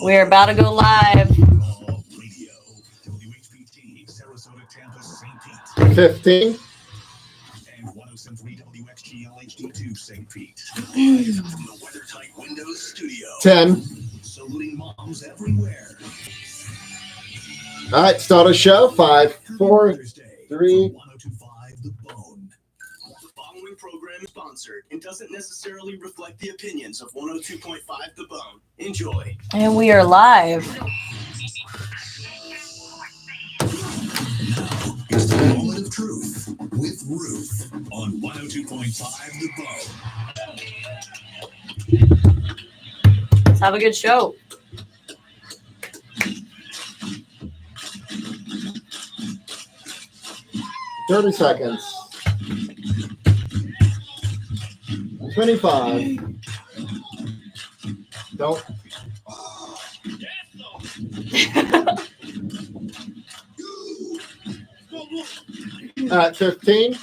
We're about to go live. 15. And 107.3 WXGL HD2 St. Pete. Live from the weather-tight Windows studio. 10. Saluting moms everywhere. All right, start a show. 5, 4, 3. 1025 The Bone. The following program is sponsored and doesn't necessarily reflect the opinions of 102.5 The Bone. Enjoy. And we are live. Now, it's the moment of truth with Ruth on 102.5 The Bone. Let's have a good show. $30 seconds. 25. Don't. All right, 15.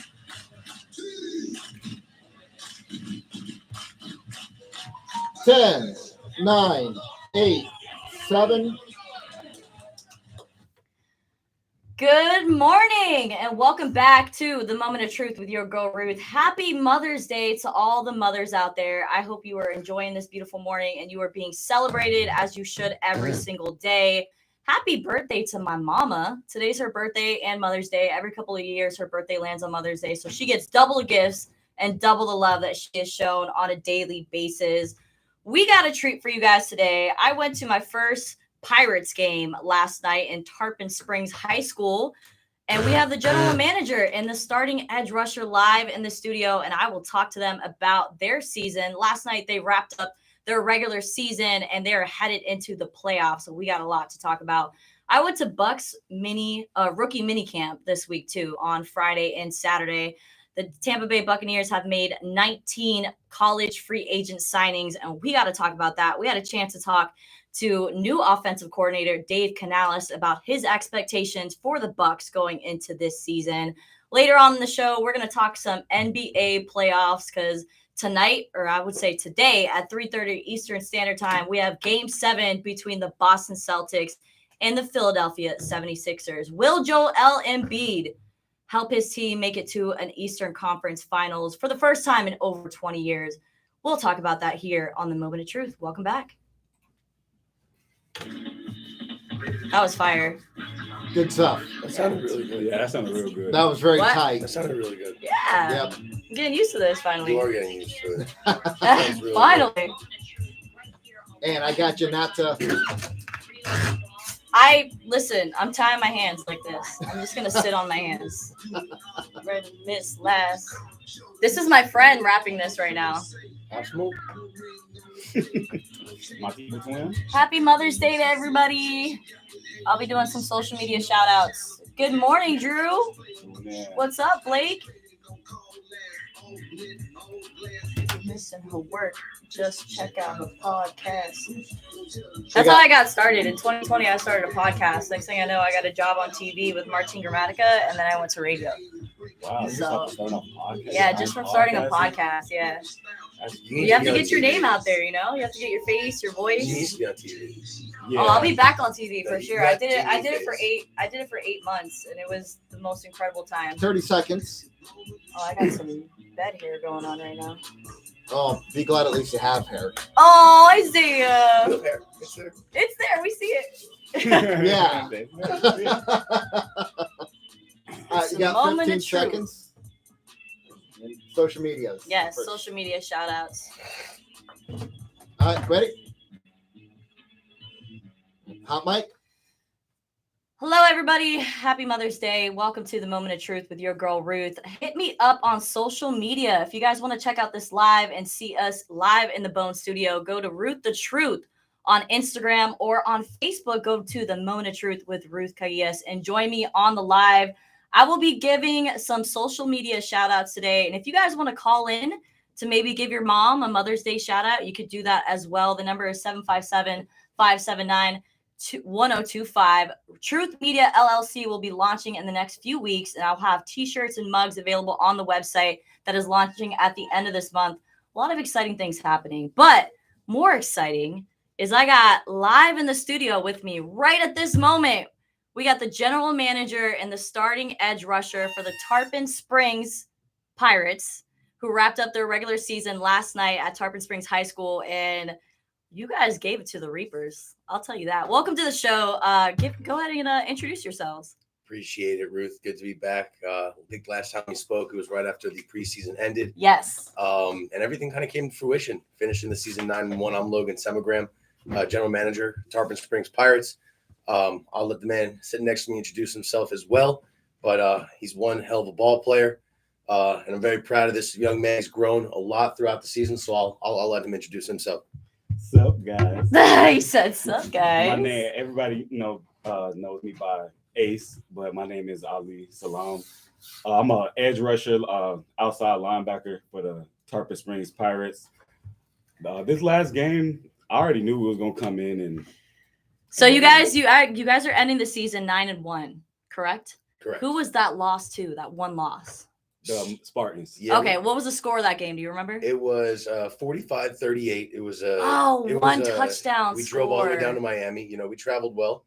10, 9, 8, 7. Good morning and welcome back to the Moment of Truth with your girl Ruth. Happy Mother's Day to all the mothers out there. I hope you are enjoying this beautiful morning and you are being celebrated as you should every single day. Happy birthday to my mama. Today's her birthday and Mother's Day. Every couple of years her birthday lands on Mother's Day, so she gets double the gifts and double the love that she is shown on a daily basis. We got a treat for you guys today. I went to my first Pirates game last night in Tarpon Springs High School, and we have the general manager and the starting edge rusher live in the studio, and I will talk to them about their season. Last night they wrapped up their regular season and they're headed into the playoffs, so we got a lot to talk about. I went to Bucks rookie mini camp this week too on Friday and Saturday. The Tampa Bay Buccaneers have made 19 college free agent signings, and we got to talk about that. We had a chance to talk to new offensive coordinator Dave Canales about his expectations for the Bucs going into this season. Later on in the show, we're going to talk some NBA playoffs because tonight, or I would say today at 3:30 Eastern Standard Time, we have Game 7 between the Boston Celtics and the Philadelphia 76ers. Will Joel Embiid help his team make it to an Eastern Conference Finals for the first time in over 20 years? We'll talk about that here on the Moment of Truth. Welcome back. That was fire. Good stuff. That sounded really good. Yeah, that sounded real good. That was very What? tight. That sounded really good. Yeah. Yep. I'm getting used to this finally. You are getting used to it. Really Finally. And I got you not to. Listen, I'm tying my hands like this. I'm just going to sit on my hands. Red Miss Last. This is my friend rapping this right now. My people twin. Happy Mother's Day to everybody. I'll be doing some social media shout outs. Good morning, Drew. Yeah. What's up, Blake? Missing her work. Just check out her podcast. That's how I got started. In 2020, I started a podcast. Next thing I know, I got a job on TV with Martin Gramatica, and then I went to radio. Wow, you just have to start a podcast. Yeah, just from starting a podcast, yeah. You have to get your name out there, you know? You have to get your face, your voice. You need to be on TV. Yeah. Oh, I'll be back on TV for sure. I did it for 8 months, and it was the most incredible time. 30 seconds. Oh, I got some bed hair going on right now. Oh, be glad at least you have hair. Oh, Isaiah. Real hair. It's there. It's there. We see it. Yeah. You got 15 seconds. Social media. Yes, social media shout outs. All right, ready? Hot mic. Hello, everybody. Happy Mother's Day. Welcome to the Moment of Truth with your girl, Ruth. Hit me up on social media. If you guys want to check out this live and see us live in the Bone Studio, go to Ruth the Truth on Instagram or on Facebook. Go to the Moment of Truth with Ruth Calles and join me on the live. I will be giving some social media shout outs today. And if you guys want to call in to maybe give your mom a Mother's Day shout out, you could do that as well. The number is 757-579-1025. Truth Media LLC will be launching in the next few weeks, and I'll have t-shirts and mugs available on the website that is launching at the end of this month. A lot of exciting things happening, but more exciting is I got live in the studio with me right at this moment. We got the general manager and the starting edge rusher for the Tarpon Springs Pirates, who wrapped up their regular season last night at Tarpon Springs High School, and you guys gave it to the Reapers. I'll tell you that. Welcome to the show. Go ahead and introduce yourselves. Appreciate it, Ruth. Good to be back. I think last time we spoke, it was right after the preseason ended. Yes. And everything kind of came to fruition. Finishing the season 9-1. I'm Logan Semagram, general manager, Tarpon Springs Pirates. I'll let the man sitting next to me introduce himself as well. But he's one hell of a ball player. And I'm very proud of this young man. He's grown a lot throughout the season, so I'll let him introduce himself. Sup, guys? He said, "Sup, guys?" My name, everybody, knows me by Ace, but my name is Ali Salam. I'm an edge rusher, outside linebacker for the Tarpon Springs Pirates. This last game, I already knew we was gonna come in and. So you guys are ending the season 9-1, correct? Correct. Who was that loss to? That one loss. The Spartans. Yeah, Okay, what was the score of that game? Do you remember? It was 45-38. It was one touchdown. We drove all the way down to Miami. We traveled well.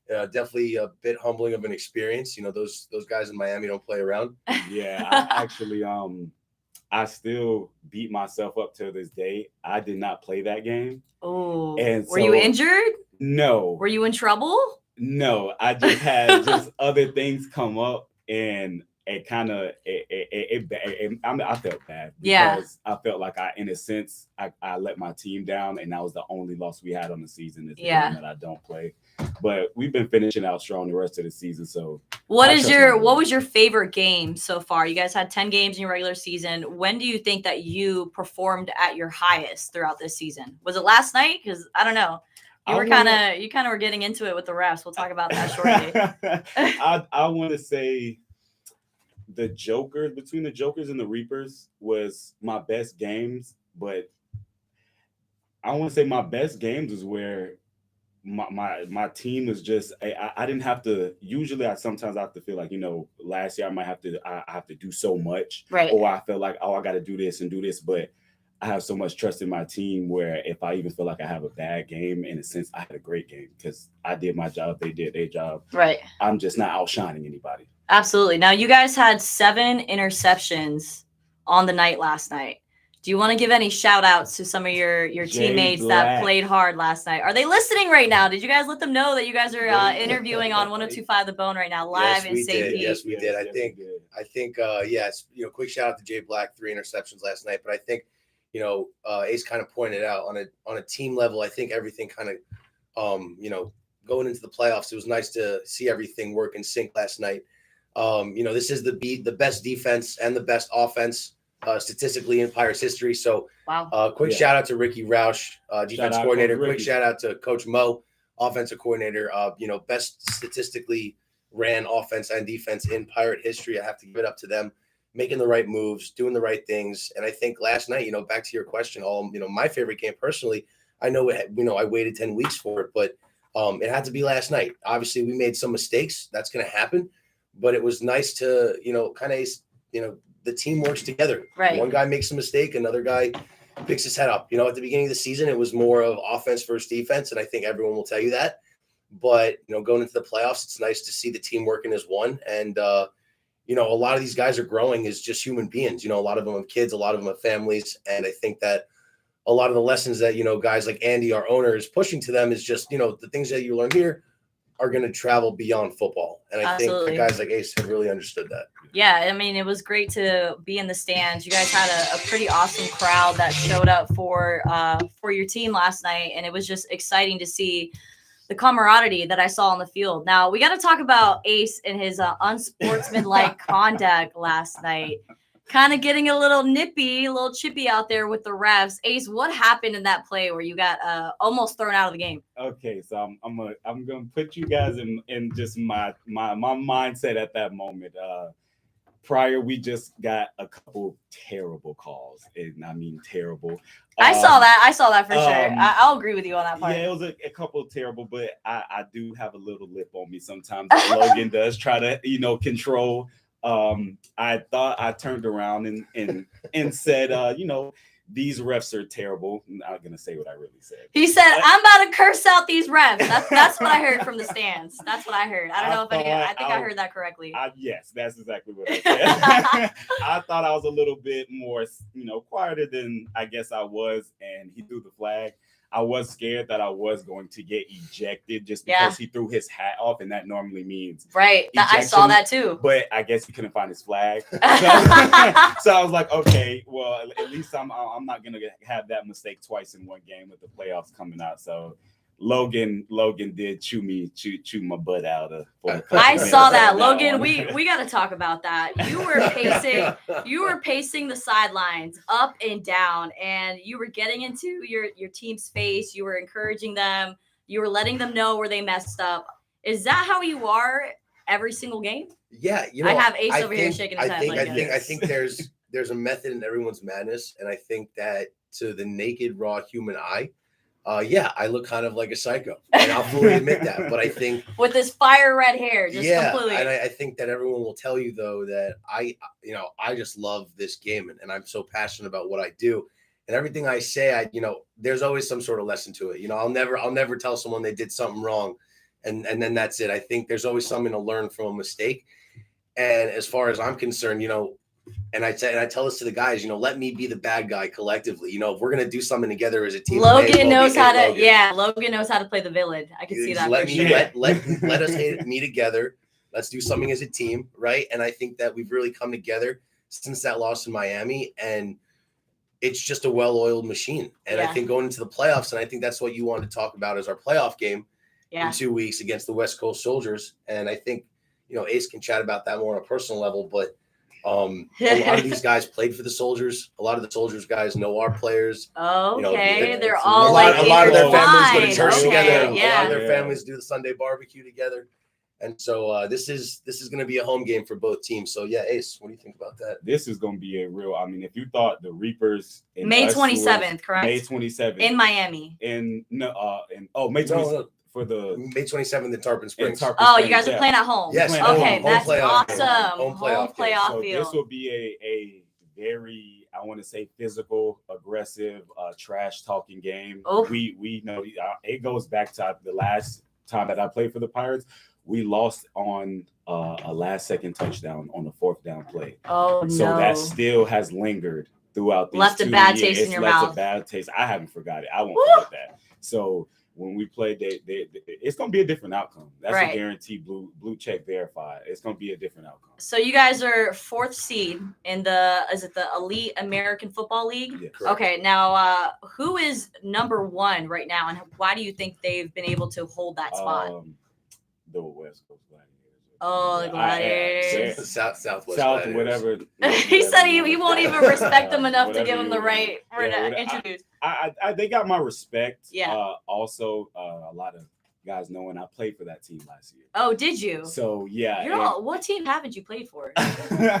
Definitely a bit humbling of an experience. Those guys in Miami don't play around. Yeah, I actually, I still beat myself up to this day. I did not play that game. Oh, and were you injured? No. Were you in trouble? No, I just had just other things come up, and it kind of I felt bad because I felt like in a sense I let my team down, and that was the only loss we had on the season. Is the game that I don't play, but we've been finishing out strong the rest of the season. So what was your favorite game so far? You guys had 10 games in your regular season. When do you think that you performed at your highest throughout this season? Was it last night? Because I don't know. You kind of were getting into it with the refs. We'll talk about that shortly. I want to say between the Jokers and the Reapers was my best games, but I want to say my best games is where my team was just I didn't have to. Usually, sometimes I have to feel like last year I might have to do so much, right? Or I feel like I got to do this and do this, but I have so much trust in my team where if I even feel like I have a bad game, in a sense, I had a great game because I did my job, they did their job. Right. I'm just not outshining anybody. Absolutely. Now, you guys had 7 interceptions on the night last night. Do you want to give any shout outs to some of your teammates that played hard last night? Are they listening right now? Did you guys let them know that you guys are interviewing on 102.5 The Bone right now, live in St. Pete? Yes, we did. I think, yes, quick shout out to Jay Black, 3 interceptions last night. But I think, Ace kind of pointed out on a team level, I think everything kind of, going into the playoffs, it was nice to see everything work in sync last night. This is the best defense and the best offense statistically in Pirates history. So, quick shout out to Ricky Roush, defense coordinator. Quick shout out to Coach Mo, offensive coordinator. Best statistically ran offense and defense in Pirate history. I have to give it up to them, making the right moves, doing the right things. And I think last night, back to your question, my favorite game personally, I know I waited 10 weeks for it, but it had to be last night. Obviously, we made some mistakes. That's going to happen. But it was nice to, the team works together. Right. One guy makes a mistake, another guy picks his head up. At the beginning of the season, it was more of offense versus defense, and I think everyone will tell you that. But, going into the playoffs, it's nice to see the team working as one. And, a lot of these guys are growing as just human beings. A lot of them have kids, a lot of them have families. And I think that a lot of the lessons that, guys like Andy, our owner, is pushing to them is just, the things that you learn here are going to travel beyond football. And I think the guys like Ace have really understood that. Yeah, I mean, it was great to be in the stands. You guys had a pretty awesome crowd that showed up for your team last night, and it was just exciting to see the camaraderie that I saw on the field. Now, we got to talk about Ace and his unsportsmanlike conduct last night. Kind of getting a little nippy, a little chippy out there with the refs. Ace, what happened in that play where you got almost thrown out of the game? Okay, so I'm gonna put you guys in just my mindset at that moment. Prior, we just got a couple terrible calls, and I mean terrible. I saw that for sure. I'll agree with you on that part. Yeah, it was a couple of terrible, but I do have a little lip on me sometimes. Logan does try to control. I thought I turned around and said, these refs are terrible. I'm not gonna say what I really said. He said, "I'm about to curse out these refs." That's what I heard from the stands. That's what I heard. I don't know if I think I heard that correctly. Yes, that's exactly what I said. I thought I was a little bit more, quieter than I guess I was, and he threw the flag. I was scared that I was going to get ejected just because he threw his hat off, and that normally means right. I saw that too. But I guess he couldn't find his flag, so I was like, okay, well, at least I'm not gonna have that mistake twice in one game with the playoffs coming out. So Logan did chew my butt out for I saw that, Logan. We got to talk about that. You were pacing the sidelines up and down, and you were getting into your team's face. You were encouraging them. You were letting them know where they messed up. Is that how you are every single game? Yeah, I have Ace over here shaking his head. I think there's a method in everyone's madness, and I think that to the naked raw human eye, I look kind of like a psycho, and I'll fully admit that. But I think with this fire red hair, completely. And I think that everyone will tell you though that I just love this game, and I'm so passionate about what I do, and everything I say, there's always some sort of lesson to it. I'll never tell someone they did something wrong, and then that's it. I think there's always something to learn from a mistake, and as far as I'm concerned, and I tell this to the guys, let me be the bad guy collectively. If we're gonna do something together as a team, Logan knows how to play the villain. I can see that. Let us hate me together. Let's do something as a team, right? And I think that we've really come together since that loss in Miami, and it's just a well-oiled machine. And I think going into the playoffs, and I think that's what you wanted to talk about as our playoff game in 2 weeks against the West Coast Soldiers. And I think Ace can chat about that more on a personal level, but. A lot of these guys played for the Soldiers. A lot of the Soldiers guys know our players. Okay, they're all a lot of their families go to church together. Yeah. A lot of their families do the Sunday barbecue together, and so this is going to be a home game for both teams. So Ace, what do you think about that? This is going to be a real. I mean, if you thought the Reapers May 27th, correct? May 27th in Miami. May 27th. For the May 27th in Tarpon Springs. You guys are playing at home. Yes. Okay, that's awesome. Home playoff so field. This will be a very, I want to say, physical, aggressive, trash talking game. Oh. We know it goes back to the last time that I played for the Pirates. We lost on a last second touchdown on the 4th down play. Oh no! So that still has lingered throughout these left a bad taste in your mouth. Left a bad taste. I haven't forgot it. I won't forget that. So. When we play, it's going to be a different outcome. That's a guaranteed blue check verified. It's going to be a different outcome. So you guys are 4th seed in the Elite American Football League? Yes. Okay, now who is number 1 right now, and why do you think they've been able to hold that spot? The West Coast Gladiators. Oh, the Gladiators. Southwest South, whatever. He said he won't even respect them enough to give them the right to introduce. They got my respect. Yeah. Also, a lot of guys knowing I played for that team last year. Oh, did you? So yeah. What team haven't you played for? I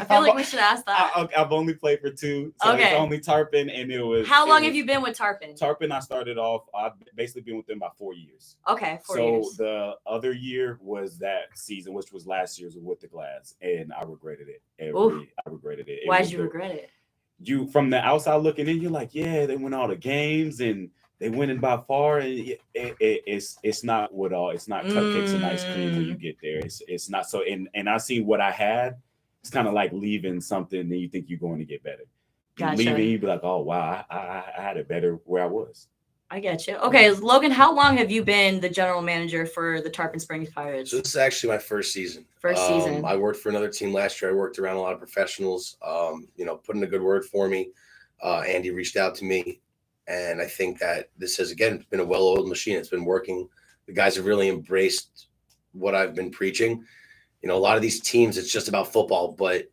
feel like we should ask that. I've only played for 2. So it's only Tarpon, and it was. How long have you been with Tarpon? Tarpon, I started off. I've basically been with them about 4 years. Okay, 4 years. So the other year was that season, which was last year's with the Glads, and I regretted it. I regretted it. Why did you regret it? You from the outside looking in, you're like, yeah, they win all the games and they winning by far, and it's not what all. It's not cupcakes and ice cream when you get there. It's not so. And I seen what I had. It's kind of like leaving something and you think you're going to get better. Gotcha. Leaving, you be like, oh wow, I had it better where I was. I get you. Okay, Logan, how long have you been the general manager for the Tarpon Springs Pirates? So this is actually my first season. I worked for another team last year. I worked around a lot of professionals. Put in a good word for me. Andy reached out to me. And I think that this has, again, been a well-oiled machine. It's been working. The guys have really embraced what I've been preaching. A lot of these teams, it's just about football. But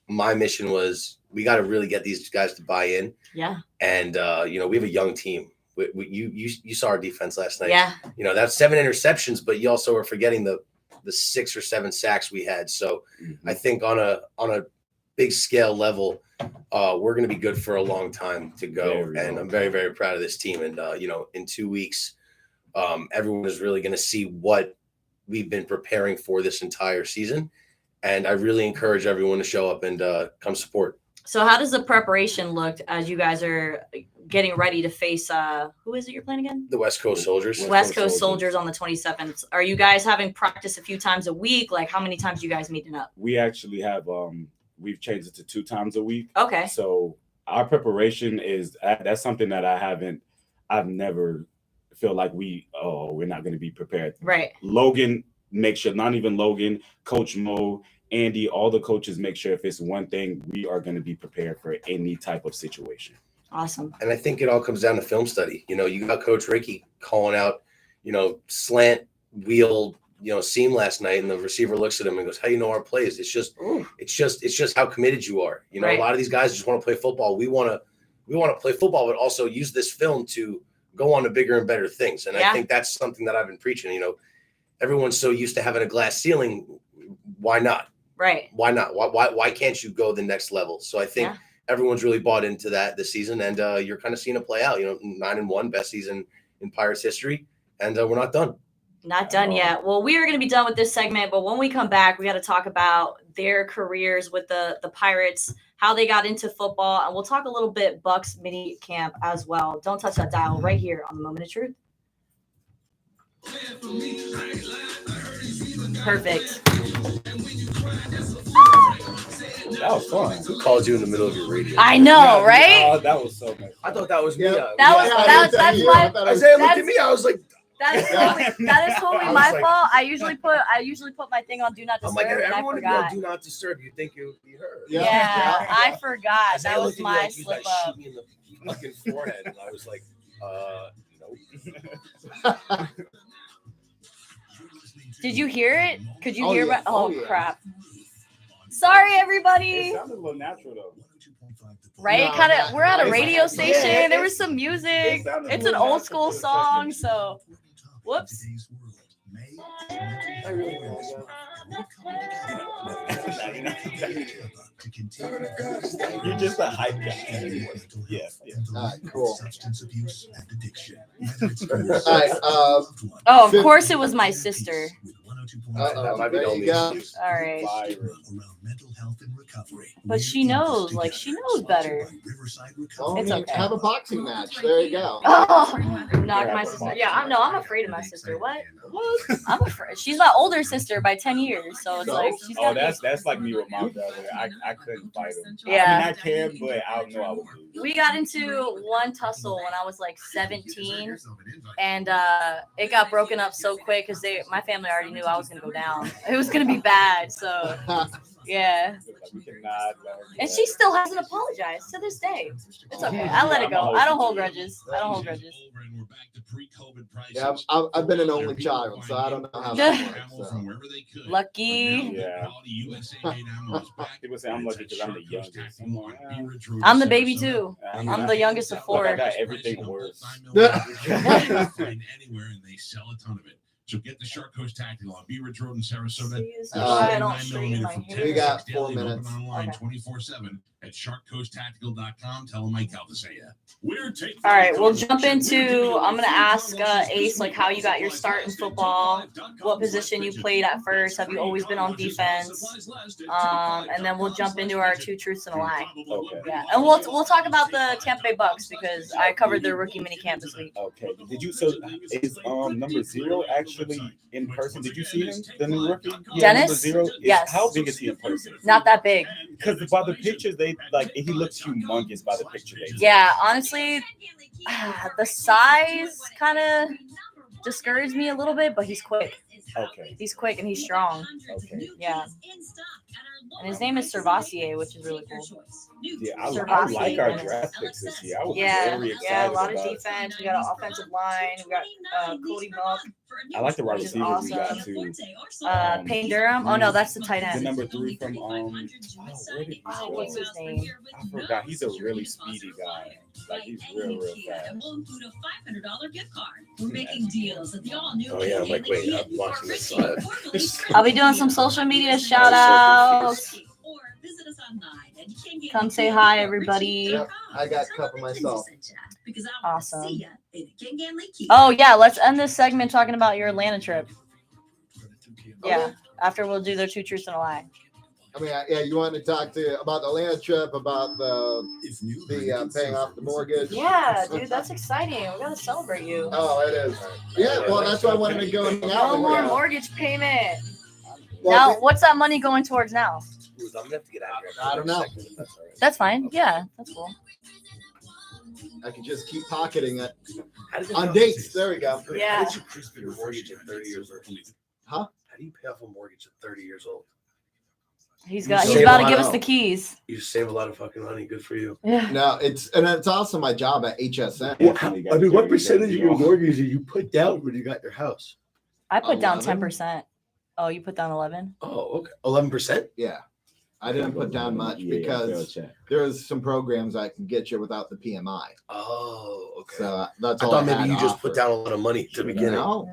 my mission was we got to really get these guys to buy in. Yeah. And, we have a young team. You saw our defense last night. Yeah. That's 7 interceptions, but you also are forgetting the 6 or 7 sacks we had. So I think on a big scale level, we're going to be good for a long time to go. And I'm very, very proud of this team. And, in 2 weeks, everyone is really going to see what we've been preparing for this entire season. And I really encourage everyone to show up and come support. So how does the preparation look as you guys are getting ready to face who is it you're playing again? The West Coast Soldiers. West Coast Soldiers on the 27th. Are you guys having practice a few times a week? Like how many times you guys meeting up? We actually have we've changed it to 2 times a week. Okay. So our preparation is that's something that I've never feel like we're not going to be prepared. Right. Logan makes sure, not even Logan, Coach Mo, Andy, all the coaches make sure if it's one thing, we are going to be prepared for any type of situation. Awesome. And I think it all comes down to film study. You know, you got Coach Ricky calling out, you know, slant wheel, you know, seam last night, and the receiver looks at him and goes, "How do you know our plays?" It's just how committed you are. You know, Right. A lot of these guys just want to play football. We want to play football, but also use this film to go on to bigger and better things. And I think that's something that I've been preaching. You know, everyone's so used to having a glass ceiling. Why not? Right. Why not? Why can't you go the next level? So I think everyone's really bought into that this season, and you're kind of seeing it play out. You know, 9-1, best season in Pirates history, and we're not done. Not done yet. Well, we are going to be done with this segment, but when we come back, we got to talk about their careers with the Pirates, how they got into football, and we'll talk a little bit Bucks mini camp as well. Don't touch that dial right here on the Moment of Truth. Perfect. That was fun. Who called you in the middle of your radio? I know, right? Oh, that was so much. I thought that was me. That's my. Isaiah looked at me. I was like, That is totally my fault. I usually put my thing on do not I'm disturb. like, And I everyone forgot. do not disturb. You think it would be her? Yeah, I forgot. Isaiah That was looked at me my like, slip "You up. shoot me in the fucking forehead," and I was like, nope. Did you hear it? Could you Oh, hear yeah. my? Oh, Oh, yeah. crap! Sorry, everybody. It sounded a little natural though. Right? No, Kind of. not- We're at a yeah, radio yeah, station. There was some It music. sounded a It's an little old school natural for a song, second. so whoops. You're just a hype guy. Yes. All right, cool. Substance abuse and addiction. All right, Oh, of course it was my sister. That might be the there only you go. excuse. All right. Around mental health and recovery. But she knows, like, she knows better. Well, It's okay. Have a boxing match. There you go. Oh, knock my sister. Yeah, I'm afraid of my sister. What? I'm afraid. She's my older sister by 10 years, so it's like she's Oh, got. that's like me with my brother. I couldn't fight him. Yeah. I mean, I can, but I don't know I would lose. We got into one tussle when I was like 17, and it got broken up so quick because my family already knew I was gonna go down. It was gonna be bad, so yeah. And she still hasn't apologized to this day. It's okay. I let it go. I don't hold grudges. Yeah, I've been an only child, so I don't know how that works. So. Lucky. Yeah. People say I'm lucky because I'm the youngest. I'm the baby too. I'm I'm the youngest of Look, four. I got everything worse. Anywhere and they sell a ton of it. So get the Shark Coast Tactical on Bee Ridge Road in Sarasota. I don't straighten my hair. We got 4 minutes. Online Okay. 24/7 at sharkcoasttactical.com. Tell them Mike Cal to say All right, we'll jump into. I'm gonna ask Ace like how you got your start in football, what position you played at first. Have you always been on defense? And then we'll jump into our 2 truths and a lie. Okay. Yeah, and we'll talk about the Tampa Bay Bucks because I covered their rookie mini camp this week. Okay. Did you? So is number 0 actually in person? Did you see him? The new rookie? Yeah, Dennis? number 0. Yes. How big is he in person? Not that big. Because by the pictures, he looks humongous by the picture. Yeah, honestly, the size kind of discouraged me a little bit, but he's quick. Okay. He's quick and he's strong. Okay. Yeah. And his name is Servassier, which is really cool. Yeah, I Servassier. like our draft picks this year. I was Yeah, very excited yeah, a lot of about it. defense. We got an offensive line. We got Cody Muck, I like the wide which is receivers we got awesome. too. Payne Durham. Oh no, that's the tight The end. number 3 from What's his name? I forgot. He's a really speedy guy. Like he's real fast. We're making deals at the all-new. Oh yeah, I'm like, wait, I'm watching this live. I'll be doing some social media shout outs. Come say hi, everybody. Yep, I got a couple myself. Awesome. Oh yeah, let's end this segment talking about your Atlanta trip. Yeah, after we'll do their 2 truths and a lie. I mean, yeah, you want to talk about the land trip, about the paying off the mortgage? Yeah, dude, that's exciting. We gotta celebrate you. Oh, it is. Yeah, well, that's why I wanted to go and hang out No with more you. mortgage payment. Well, Now, what's that money going towards now? I'm gonna have to get out of here. I don't know. That's all right. That's fine. Yeah, that's cool. I can just keep pocketing it How did you on dates. There we go. Yeah. How did you pay your mortgage at 30 years old? Huh? How do you pay off a mortgage at 30 years old? He's You about save to a give lot us the out. keys. You save a lot of fucking money. Good for you. Yeah. No, it's also my job at HSN. I mean, what percentage of your mortgage did you put down when you got your house? I put down 11? 10%. Oh, you put down 11? Oh, okay. 11%? Yeah, I didn't put down much because there's some programs I can get you without the PMI. Oh, okay. So that's I all. thought had maybe you to just offer. put down a lot of money at the beginning. No,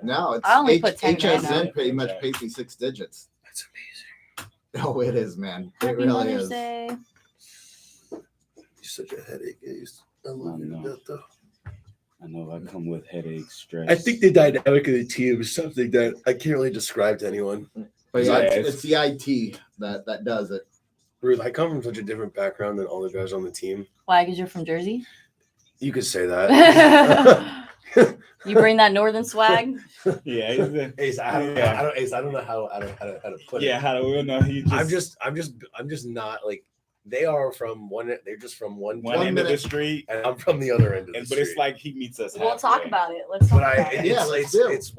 No. it's I only put 10 grand HSN down. pretty much pays me 6 digits. That's amazing. Oh, it is, man. It Happy really Mother's is. Day. You're such a headache, Ace. I love you to death, though. I know I come with headache, stress. I think the dynamic of the team is something that I can't really describe to anyone. But yeah, Yeah, it's the IT that does it. Ruth, I come from such a different background than all the guys on the team. Why? Because you're from Jersey? You could say that. You bring that northern swag? Yeah, Ace, I don't know how to put it. yeah. How do we know? I'm just not like they are from one. They're just from one one end of the minute. street, and I'm from the other end of the but street. it's like he meets us. We'll talk halfway. about it. Let's talk But about it. Yeah, let's do. it's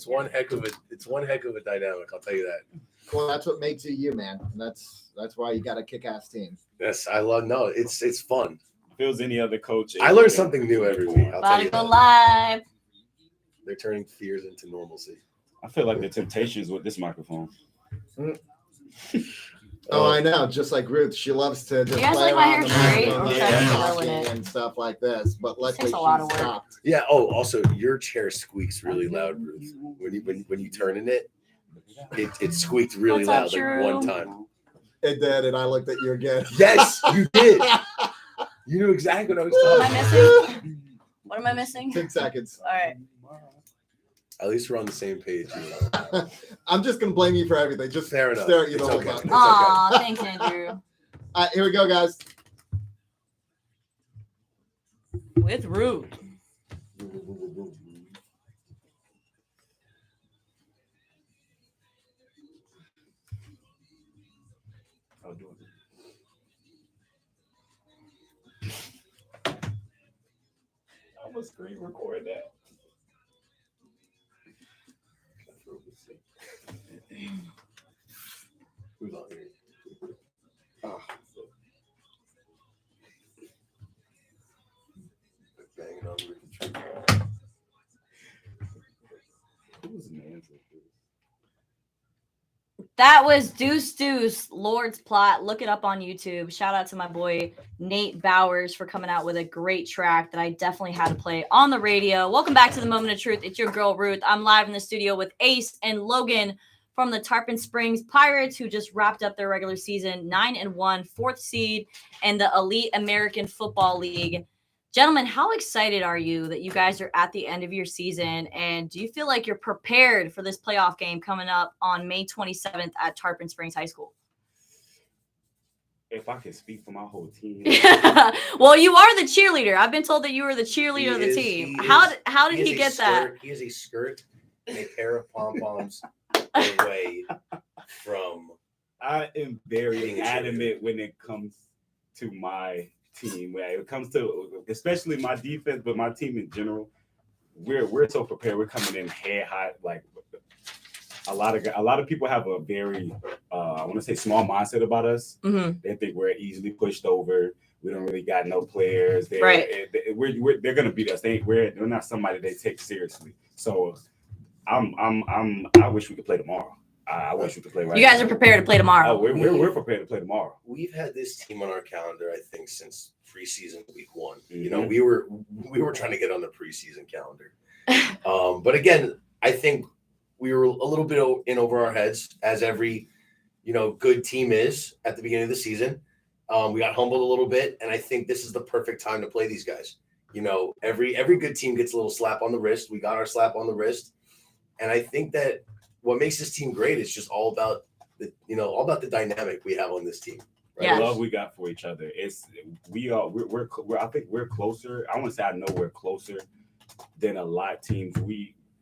one heck of a dynamic. I'll tell you that. Well, that's what makes you, man. That's why you got a kick-ass team. Yes, I love. No, it's fun. If it was any other coach, I learn something new every week. I'll tell About to you go that. live. They're turning fears into normalcy. I feel like the Temptations with this microphone. Oh, I know. Just like Ruth, she loves to just You guys play like my around the hair straight? microphone, I'm like trying to ruin talking it. and stuff like this. But luckily, takes a lot she of work. stopped. Yeah. Oh, also, your chair squeaks really loud, Ruth. When you turn in it, it squeaked really That's not loud like one true. time. It did, and I looked at you again. Yes, you did. You knew exactly what I was What am I talking about. missing? What am I missing? 10 seconds. All right. At least we're on the same page. You know? I'm just gonna blame you for everything. Just Fair enough. stare at you It's the whole okay. time. It's Aw, thanks, Andrew. All right, here we go, guys. With Ruth. I'm gonna screen record that. Who's on here? Oh, Banging on with the truth. Who's the man? That was Deuce, Lord's Plot. Look it up on YouTube. Shout out to my boy Nate Bowers for coming out with a great track that I definitely had to play on the radio. Welcome back to the Moment of Truth. It's your girl Ruth. I'm live in the studio with Ace and Logan from the Tarpon Springs Pirates, who just wrapped up their regular season 9-1, fourth seed in the Elite American Football League. Gentlemen, how excited are you that you guys are at the end of your season? And do you feel like you're prepared for this playoff game coming up on May 27th at Tarpon Springs High School? If I can speak for my whole team, Well, you are the cheerleader. I've been told that you were the cheerleader of the team. How did he get that? He has a skirt and a pair of pom-poms away from. I am very Being a adamant when it comes to my team. When it comes to especially my defense, but my team in general, we're so prepared. We're coming in head high. Like a lot of people have a very I want to say small mindset about us. Mm-hmm. They think we're easily pushed over. We don't really got no players. Right. They're gonna beat us. We're not somebody they take seriously. So I wish we could play tomorrow. I wish we could play right You guys now. are prepared to play tomorrow. Oh, we're prepared to play tomorrow. We've had this team on our calendar, I think, since preseason week 1. Mm-hmm. You know, we were trying to get on the preseason calendar. But again, I think we were a little bit in over our heads, as every good team is at the beginning of the season. We got humbled a little bit, and I think this is the perfect time to play these guys. You know, every good team gets a little slap on the wrist. We got our slap on the wrist, and I think that what makes this team great is just all about all about the dynamic we have on this team. Right? Yeah. The love we got for each other. We're I think we're closer. I want to say I know we're closer than a lot of teams.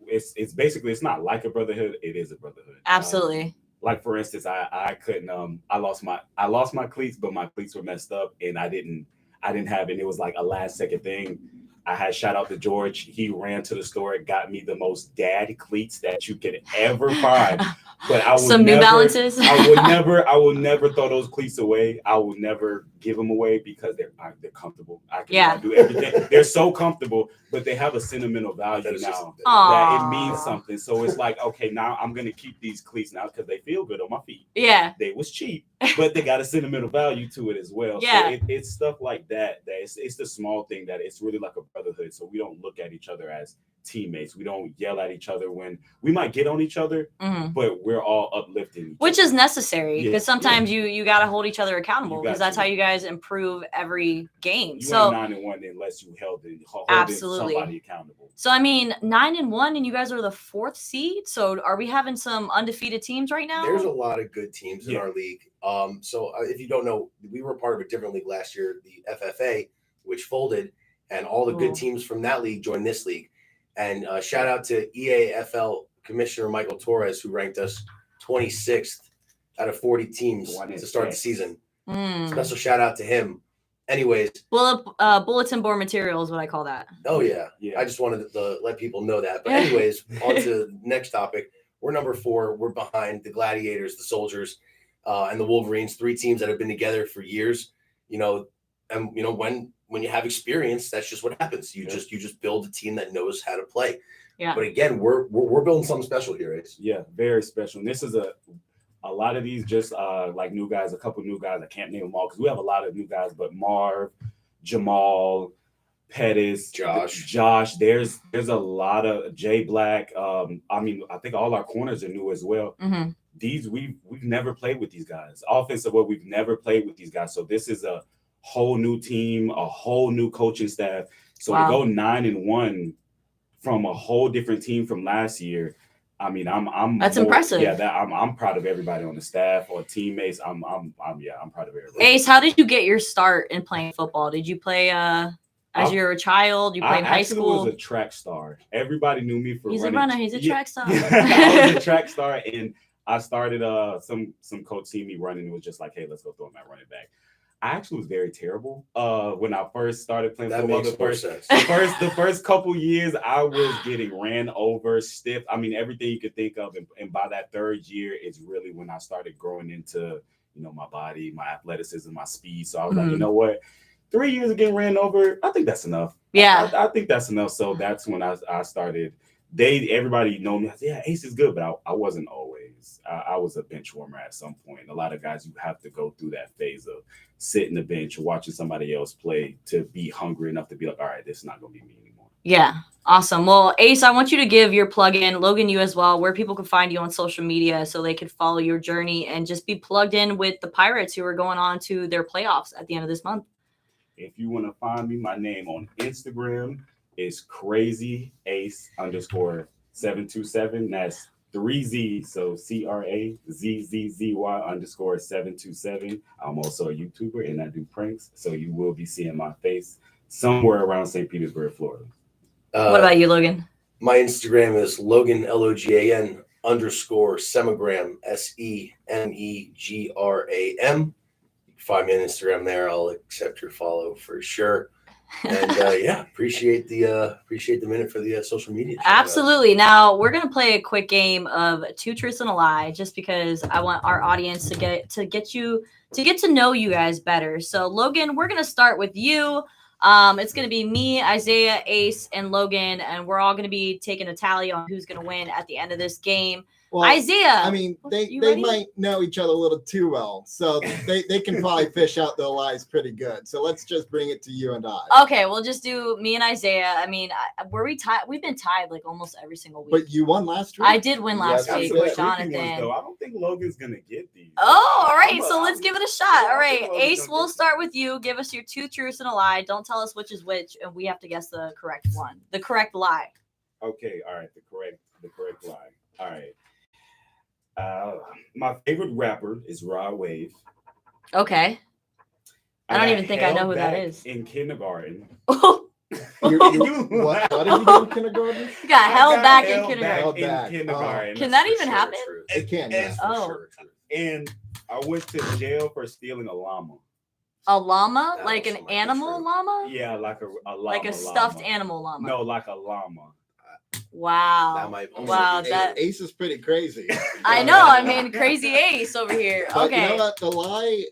It's basically, it's not like a brotherhood. It is a brotherhood. Absolutely. Like for instance, I couldn't I lost my cleats, but my cleats were messed up, and I didn't have it. It was like a last second thing. I had shout out to George. He ran to the store and got me the most dad cleats that you could ever find. But I would New Balances. I will never throw those cleats away. I will never give them away because they're comfortable. I can do everything. They're so comfortable, but they have a sentimental value now that it means something. So it's like, okay, now I'm gonna keep these cleats now because they feel good on my feet. Yeah. They was cheap, but they got a sentimental value to it as well. Yeah. So it's stuff like that. It's the small thing that it's really like a brotherhood. So we don't look at each other as teammates. We don't yell at each other when we might get on each other, but we're all uplifting. Which is necessary because sometimes you got to hold each other accountable because that's how you guys improve every game. You so ain't 9-1 unless you hold absolutely somebody accountable. So I mean, 9-1, and you guys are the 4th seed. So are we having some undefeated teams right now? There's a lot of good teams in our league. So if you don't know, we were part of a different league last year, the FFA, which folded, and all the good teams from that league joined this league. And shout out to EAFL Commissioner Michael Torres, who ranked us 26th out of 40 teams to start the season. Special shout out to him. Anyways, bulletin board material is what I call that. Oh yeah. I just wanted to let people know that. But anyways, on to the next topic. We're number 4. We're behind the Gladiators, the Soldiers, and the Wolverines. 3 teams that have been together for years. When you have experience, that's just what happens. You just build a team that knows how to play. Yeah. But again, we're building something special here, Ace. Yeah, very special. And this is a lot of these just like new guys, a couple new guys. I can't name them all because we have a lot of new guys, but Marv, Jamal, Pettis, Josh. There's a lot of Jay Black. I think all our corners are new as well. These we've never played with these guys. Offensive, we've never played with these guys. So this is a whole new team, a whole new coaching staff. So to go 9-1 from a whole different team from last year, I mean, that's impressive. Yeah, I'm proud of everybody on the staff or teammates. I'm proud of everybody. Ace, how did you get your start in playing football? Did you play as you were a child? You played in high school? I was a track star. Everybody knew me for He's running. a runner. He's a track star. I was a track star, and I started some coach see me running. It was just like, hey, let's go throw him at running back. I actually was very terrible when I first started playing football. The first couple years, I was getting ran over, stiff. I mean, everything you could think of. And by that 3rd year, it's really when I started growing into, my body, my athleticism, my speed. So I was like, you know what? 3 years of getting ran over, I think that's enough. Yeah. I think that's enough. So that's when I started. Everybody know me. I said, yeah, Ace is good, but I wasn't always. I was a bench warmer at some point. A lot of guys, you have to go through that phase of sitting the bench, watching somebody else play to be hungry enough to be like, all right, this is not going to be me anymore. Yeah. Awesome. Well, Ace, I want you to give your plug-in, Logan, you as well, where people can find you on social media so they could follow your journey and just be plugged in with the Pirates who are going on to their playoffs at the end of this month. If you want to find me, my name on Instagram is crazyace_727. That's 3 Z. So CRAZZZY_727. I'm also a YouTuber and I do pranks. So you will be seeing my face somewhere around St. Petersburg, Florida. What about you, Logan? My Instagram is Logan LOGAN _Semagram SEMEGRAM. Find me on Instagram there. I'll accept your follow for sure. And appreciate the minute for the social media. Absolutely. Now we're gonna play a quick game of 2 truths and a lie, just because I want our audience to get to know you guys better. So Logan, we're gonna start with you. It's gonna be me, Isaiah, Ace, and Logan, and we're all gonna be taking a tally on who's gonna win at the end of this game. Well, Isaiah, I mean, they might know each other a little too well, so they can probably fish out the lies pretty good. So let's just bring it to you and I. Okay, we'll just do me and Isaiah. I mean, were we tied? We've been tied like almost every single week. But you won last week. I did win last week with Jonathan. I don't think Logan's gonna get these. Oh, all right. So let's give it a shot. All right, Ace, we'll start with you. Give us your 2 truths and a lie. Don't tell us which is which, and we have to guess the correct one, the correct lie. Okay, all right, the correct lie. All right. My favorite rapper is Rod Wave. Okay. I don't got even think I know held who that back is. In kindergarten. What did you do in kindergarten? You got held back in held kindergarten. back in kindergarten. Can that even happen? It can. That's Yeah. for Oh. sure true. And I went to jail for stealing a llama. A llama? That Like an also might be animal true. llama? Yeah, like a llama. Like a stuffed llama. animal llama. No, like a llama. Wow. That might also Wow, be that Ace is pretty crazy. I know. I mean, crazy Ace over here. But Okay. you know what? The lie,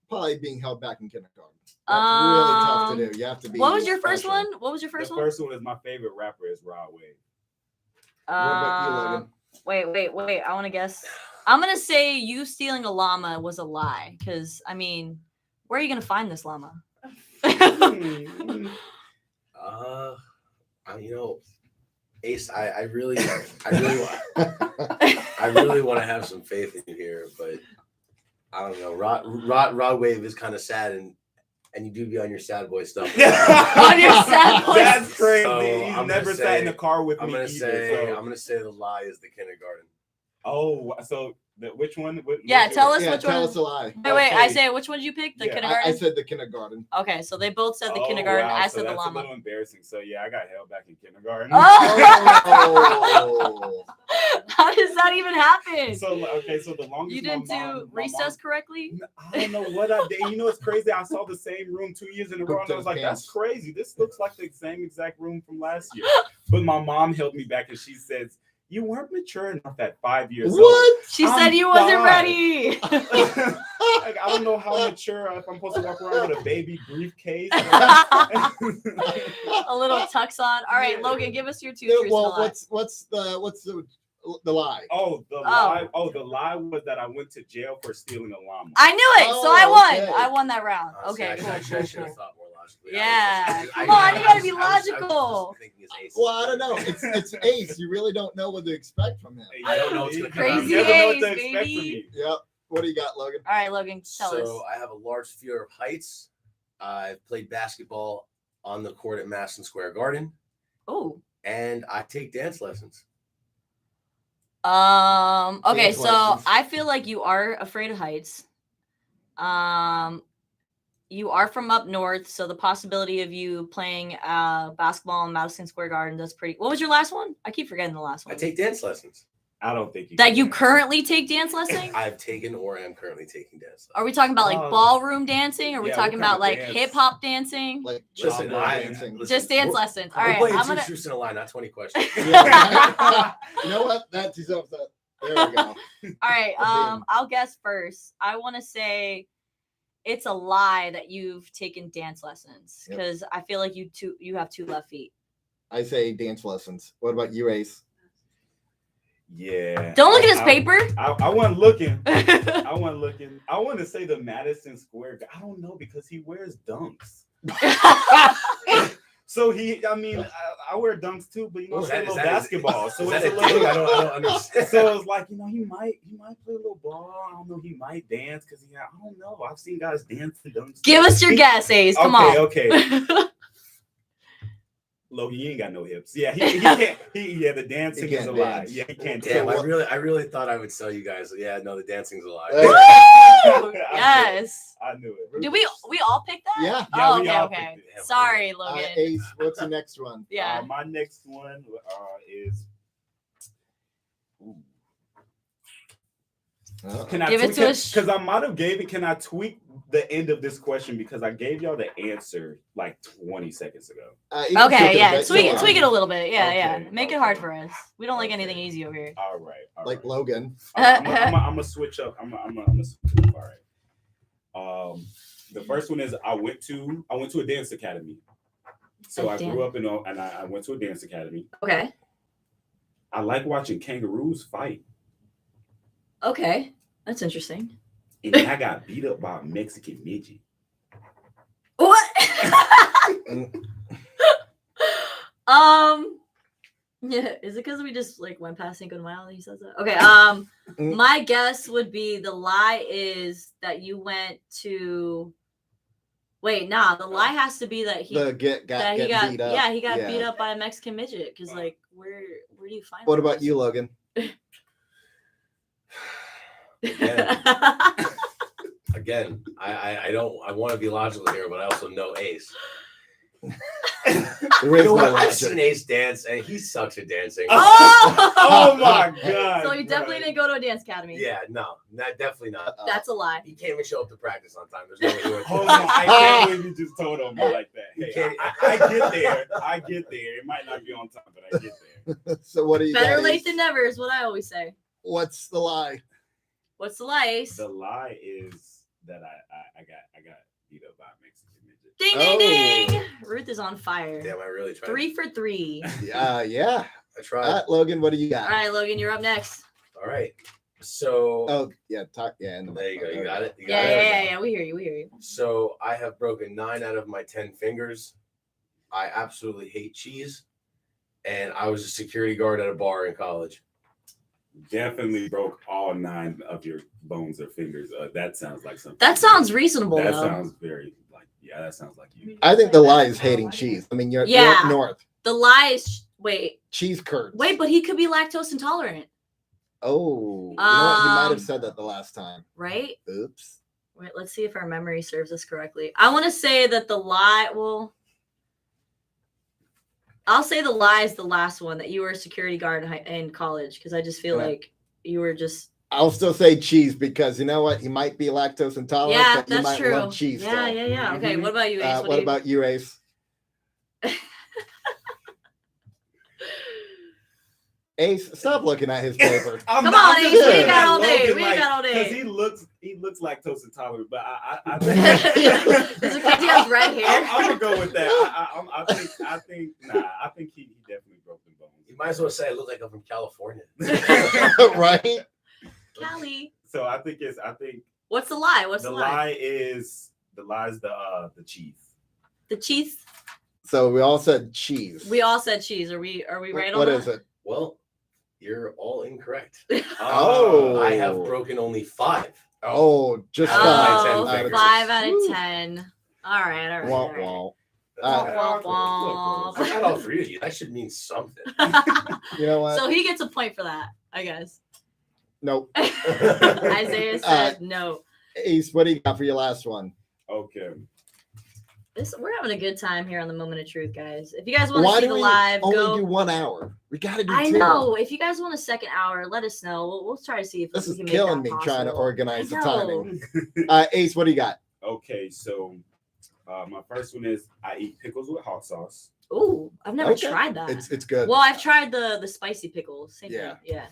probably being held back in kindergarten. That's really tough to do. You have to be. What was your first special. one? What was your first The one? first one is my favorite rapper is Rod Wave. What about you, Logan? Wait. I want to guess. I'm gonna say you stealing a llama was a lie, because I mean, where are you gonna find this llama? Ace, I really want to have some faith in you here, but I don't know. Rod Wave is kind of sad, and you do be on your sad boy stuff. On your sad boy. That's crazy. So, He's I'm never gonna sat in say- the car with I'm me gonna either. say so- I'm gonna say the lie is the kindergarten. Oh, so which one? Yeah, which tell one? us Yeah, which tell one. us a lie. Wait, Okay. I say which one did you pick? The Yeah, kindergarten? I said the kindergarten. Okay, so they both said the Oh, kindergarten. wow, I so said the that's llama. a little embarrassing. So yeah, I got held back in kindergarten. Oh. How does that even happen? So okay, so the longest You my didn't mom- do my recess mom- correctly? I don't know what I did. You know, it's crazy. I saw the same room 2 years in a row, and I was like, "That's crazy. This looks like the same exact room from last year." But my mom held me back, and she says, "You weren't mature enough at 5 years old." What? She I'm said you wasn't fine. ready. Like, I don't know how mature if I'm supposed to walk around with a baby briefcase. A little tux on. All right, Yeah. Logan, give us your two truths and a Well, lie. what's the lie? The lie was that I went to jail for stealing a llama. I knew it, so I won. okay. I won that round. Honestly, Okay, cool, I cool, should have cool. thought more logically. Yeah, come on, you gotta be logical. Well, I don't know. It's Ace. You really don't know what to expect from him. I don't know what's gonna come out. Crazy You never know what to Ace, expect from baby. me. Yep. What do you got, Logan? All right, Logan, tell us. So I have a large fear of heights. I've played basketball on the court at Madison Square Garden, Oh. and I take dance lessons. Okay, Dance so lessons. I feel like you are afraid of heights. You are from up north, so the possibility of you playing basketball in Madison Square Garden does pretty. What was your last one? I keep forgetting the last I one. take dance lessons. I don't think you That can. you currently take dance lessons? I've taken or am currently taking dance lessons. Are we talking about like ballroom dancing? Or are we yeah, talking what kind about of like dance? hip hop dancing? Like Listen, chalkboard I- dancing. listen, Just dance we're- lessons. All We're right, playing I'm two gonna. truths and a lie, not 20 questions. You know what? That's his upset. There we go. All right, I'll guess first. I want to say it's a lie that you've taken dance lessons, Yep. because I feel like you have two left feet. I say dance lessons. What about you, Ace? Yeah. Don't look at his paper. I wasn't looking. I wasn't looking. I want to say the Madison Square. I don't know because he wears dunks. So I wear dunks too, but Is it's that- a little is that- basketball. So Is it's that a a thing? little. I don't understand. So it's like, he might play a little ball. I don't know. He might dance because I don't know. I've seen guys dance to dunks. Give us your guess, Ace. Come on. Okay. Logan, you ain't got no hips. Yeah, he can't. The dancing He is a can't lie. dance. Yeah, he can't Damn, dance. I really thought I would sell you guys. Yeah, no, the dancing's a lie. Woo! Yes. I knew it. Did we all pick that? Yeah. Yeah, Oh, we okay, all okay. picked it. Sorry, Logan. Ace, what's the next one? Yeah. My next one is. Can I Give it tweak to us. Because I might have gave it. Can I tweak the end of this question because I gave y'all the answer like 20 seconds ago? You can Okay, it a yeah. bit, Tweak yeah. it, tweak it a little bit. Yeah, yeah. Okay, Make it hard for us. We don't like anything easy over here. All right. Like Logan. I'm gonna switch up. I'm gonna switch up. All right. The first one is I went to a dance academy. So I grew up and I went to a dance academy. Okay. I like watching kangaroos fight. Okay. That's interesting. And then I got beat up by a Mexican midget. What? Yeah, is it because we just like went past Cinco de Mayo that he says that? Okay, my guess would be the lie is that you went to the lie has to be that he got beat up. Yeah, he got beat up by a Mexican midget. Because like where do you find What those? about you, Logan? Again, I want to be logical here, but I also know Ace. There is no I've logic. seen Ace dance, and he sucks at dancing. Oh my god! So you definitely didn't go to a dance academy. Yeah, no, definitely not. That's a lie. He can't even show up to practice on time. There's no way he would. Hold on, I can't believe you just told on me like that. You Hey, can't- I get there. I get there. It might not be on time, but I get there. So what do you Better got, late Ace? than never is what I always say. What's the lie? What's the lie, Ace? The lie is that I got beat up by a Mexican midget. Ding, Oh. ding, ding. Ruth is on fire. Damn, I really tried. 3 for 3. Yeah. I tried. Logan, what do you got? All right, Logan, you're up next. All right. So Oh, yeah. Talk. Yeah. in the there you go. You got it. You got Yeah, it. We hear you. We hear you. So I have broken 9 out of my 10 fingers. I absolutely hate cheese, and I was a security guard at a bar in college. Definitely broke all 9 of your bones or fingers. That sounds like something. That sounds reasonable, That though. sounds very like that sounds like you. I think the lie is hating cheese. I mean, you're Yeah. north. The lie is wait, Cheese curds. but he could be lactose intolerant, Oh. You know what? He might have said that the last time. right? Oops. Wait, let's see if our memory serves us correctly. I want to say that the lie. Well, I'll say the lie is the last one, that you were a security guard in college, because I just feel Yeah. like you were just. I'll still say cheese because you know what? He might be lactose intolerant, Yeah, but you that's might true. love cheese. Yeah, still. yeah. Okay, what about you, Ace? What about you, Ace? Ace, stop looking at his paper. Come on, Ace, we ain't got all day. We ain't got all Because day. he looks lactose intolerant, but I Is it because he has red hair? I'm gonna go with that. I think he definitely broke the bones. You might as well say I look like I'm from California. Right? Callie. So I think What's the lie? What's the the lie is the cheese. The cheese. So we all said cheese. We all said cheese. Are we right on What that? is it? Well, you're all incorrect. Oh. I have broken only 5. Oh, just Out of my 10 Oh, fingers. 5 out Woo. of 10. All right. Wah, All right. wah. Wah, wah. I got all 3 of you. That should mean something. You know what? So he gets a point for that, I guess. Nope. Isaiah said no. Ace, what do you got for your last one? Okay. We're having a good time here on the Moment of Truth, guys. If you guys want to Why see do the we live, only go. do 1 hour? We got to do 2. I know. If you guys want a second hour, let us know. We'll try to see if This we is can killing me make that trying to possible. organize the I know. timing. Ace, what do you got? Okay, so my first one is I eat pickles with hot sauce. Ooh, I've never Okay. tried that. It's good. Well, I've tried the spicy pickles. Same Yeah. thing. Yeah.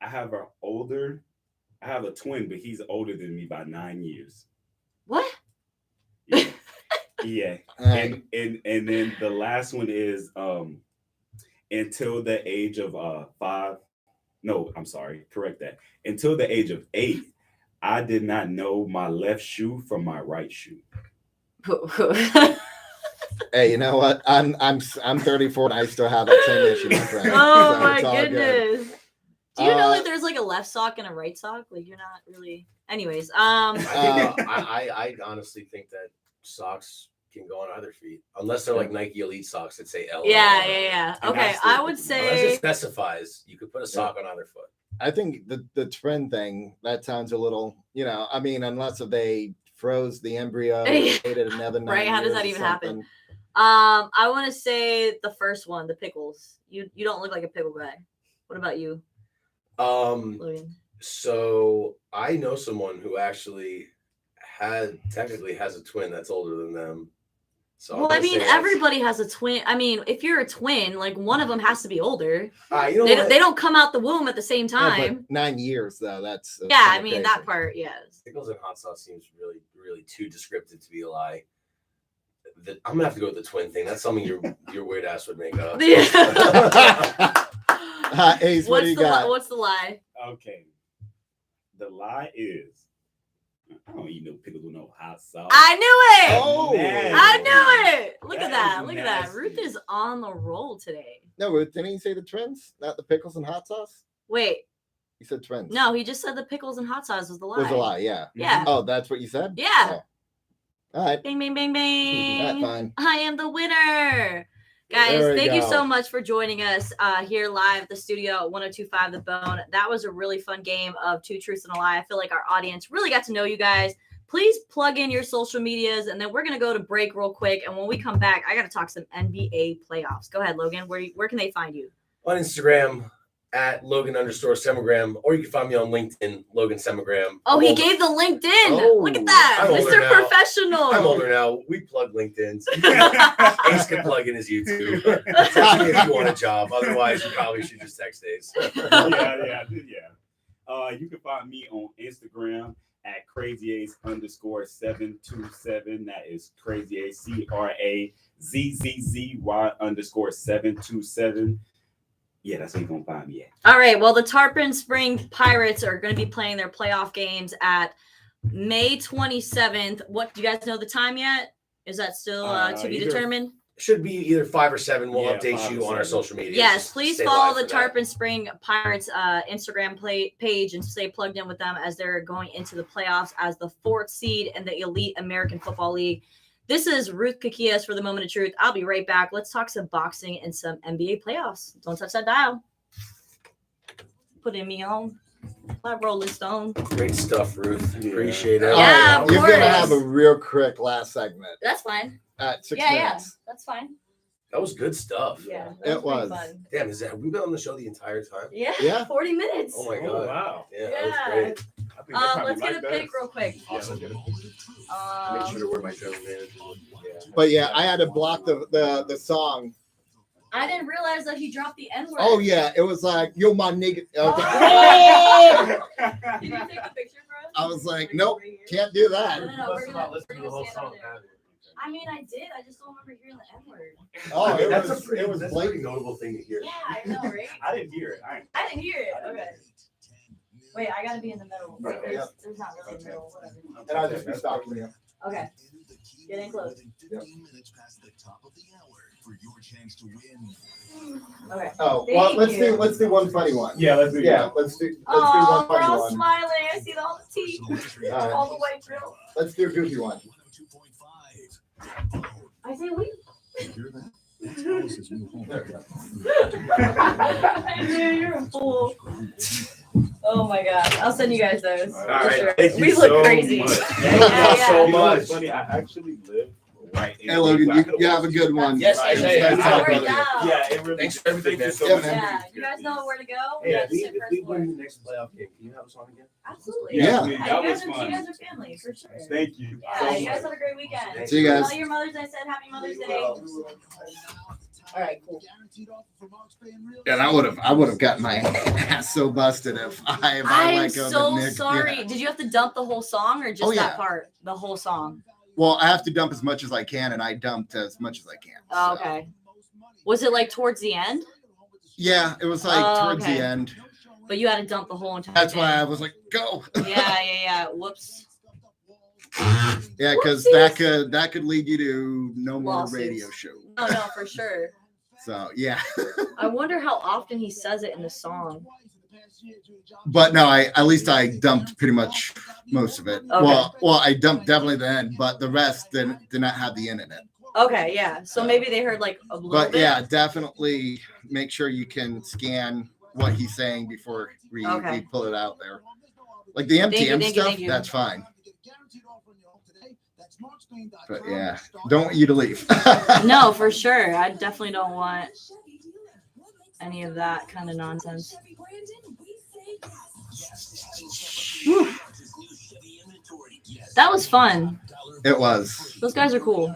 I have a twin, but he's older than me by 9 years. What? Yeah. Yeah. All right. And then the last one is until the age of 5. No, I'm sorry, correct that. Until the age of 8, I did not know my left shoe from my right shoe. Hey, you know what? I'm 34 and I still have that same issue, my friend. Oh So my it's all good. goodness. Do you know Uh, that there's like a left sock and a right sock? Like you're not really. Anyways, I honestly think that socks can go on either feet, unless they're like Nike Elite socks that say L. yeah. And Okay, that's I the- would Unless say it specifies, you could put a sock on either foot. I think the twin thing, that sounds a little, I mean, unless if they froze the embryo, waited another 9 Right, how does years that or even happen? something. I want to say the first one, the pickles. You don't look like a pickle guy. What about you, Logan? So I know someone who actually technically has a twin that's older than them. So Well, I mean, everybody has a twin. I mean, if you're a twin, like one of them has to be older. you know They what? don't come out the womb at the same Yeah, but time. 9 years though, that's Yeah, I kinda mean crazy. that part, yes. Pickles and hot sauce seems really, really too descriptive to be a lie. I'm gonna have to go with the twin thing. That's something your weird ass would make up. Ace, what do you got? What's the lie? Okay. The lie is I don't eat no pickles with no hot sauce. I knew it. Oh, I knew it. Look at That that. is Look at that. nasty. Ruth is on the roll today. No, Ruth, didn't he say the twins? Not the pickles and hot sauce? Wait, He said twins. no, he just said the pickles and hot sauce was the lie. It was a lie, yeah. Yeah. Oh, that's what you said? Yeah. Oh. All right. Bing, bing, bing, That's bing. fine. I am the winner. Guys, There we thank you go. so much for joining us here live at the studio at 102.5 The Bone. That was a really fun game of Two Truths and a Lie. I feel like our audience really got to know you guys. Please plug in your social medias, and then we're going to go to break real quick. And when we come back, I got to talk some NBA playoffs. Go ahead, Logan. Where can they find you? On Instagram at Logan_Semagram, or you can find me on LinkedIn, Logan Semagram. Oh, he I'm gave the LinkedIn. Oh, Look at that. I'm older Mr. now. Professional. I'm older now. We plug LinkedIn's. Ace can plug in his YouTube. Text me if you want a job. Otherwise, you probably should just text Ace. Yeah. You can find me on Instagram at CrazyAce_727. That is CrazyAce CrazyACrazyY_727. Yeah, that's where you're gonna find me at. All right. Well, the Tarpon Springs Pirates are going to be playing their playoff games at May 27th. What do you guys know the time yet? Is that still to be either- determined? Should be either 5 or 7. We'll Yeah, update 5 you or on our 7. social media. Yes, Just please stay follow live the for that. Tarpon Spring Pirates Instagram page and stay plugged in with them as they're going into the playoffs as the 4th seed in the Elite American Football League. This is Ruth Kakias for the Moment of Truth. I'll be right back. Let's talk some boxing and some NBA playoffs. Don't touch that dial. Putting me on my Rolling Stone. Great stuff, Ruth. Yeah. Appreciate it. Yeah, All of You're going to course. have a real quick last segment That's fine. at 6 Yeah, minutes. that's fine. That was good stuff. Yeah, It that pretty was. fun. Damn, have we been on the show the entire time? Yeah, Yeah. 40 minutes. Oh my Oh, god. wow. Yeah, Yeah. that was great. I think they probably Let's get like a that. pick real quick. Yeah, let's get it. Make sure to wear my general manager. But yeah, I had to block the song. I didn't realize that he dropped the N word. Oh yeah, it was like, yo, my nigga. I was like, Did you take a picture for us? I was like, nope, can't do that. No, we're gonna stand over there. I mean, I did. I just don't remember hearing the N word. Oh, it that's was a pretty, it was that's a blatant. pretty notable thing to hear. Yeah, I know, right? I didn't hear it. I didn't hear it. Okay. Wait, I gotta be in the middle. Right, yeah. There's not really a middle. Whatever. And I'll just be stalking you. Okay. Get in close. Okay. Oh, well, Thank let's you. do one funny one. Yeah, let's do Yeah, let's do Oh, one we're funny all one. smiling. I see all the teeth. All right. All the way through. Let's do a goofy one. I say we. You're a fool. Oh my god. I'll send you guys those. All for right, sure. thank you We look so crazy. much. Thank you so You know what's much. funny? I actually live right in Hey Logan, I could've you have a walked- good one. Yes, Right. hey, Nice hey, talking Work with you. out. Yeah, it really. Thanks for everything, Thank you so man. much. Yeah. You guys know where to go? Hey, Yeah, if we, sit if first we floor. win the next playoff game, can you have us on again? Absolutely. Yeah. That You was guys fun. are family for sure. Thank you. Yeah, you guys have a great weekend. See you guys. Tell your mothers I said Happy Mother's Day. All right, cool. And I would have gotten my ass so busted if I I'm let go so of Nick. sorry. Yeah. Did you have to dump the whole song or just Oh, that yeah. part? The whole song. Well, I have to dump as much as I can, and I dumped as much as I can. Oh, so. okay. Was it like towards the end? Yeah, it was like Oh, towards okay. the end. But you had to dump the whole entire That's thing. why I was like, go. Yeah. Whoops. Yeah, because Whoopsies. that could lead you to no more Lawsuits. radio show. No, for sure. So yeah, I wonder how often he says it in the song. but no, at least I dumped pretty much most of it. Okay. Well, I dumped definitely the end, but the rest did not have the end in it. Okay, yeah. So maybe they heard like a little But bit. yeah, definitely make sure you can scan what he's saying before we pull it out there. Like the MTM thank you, stuff, thank you. that's fine. But yeah, don't want you to leave. No, for sure. I definitely don't want any of that kind of nonsense. Whew. That was fun. It was. Those guys are cool.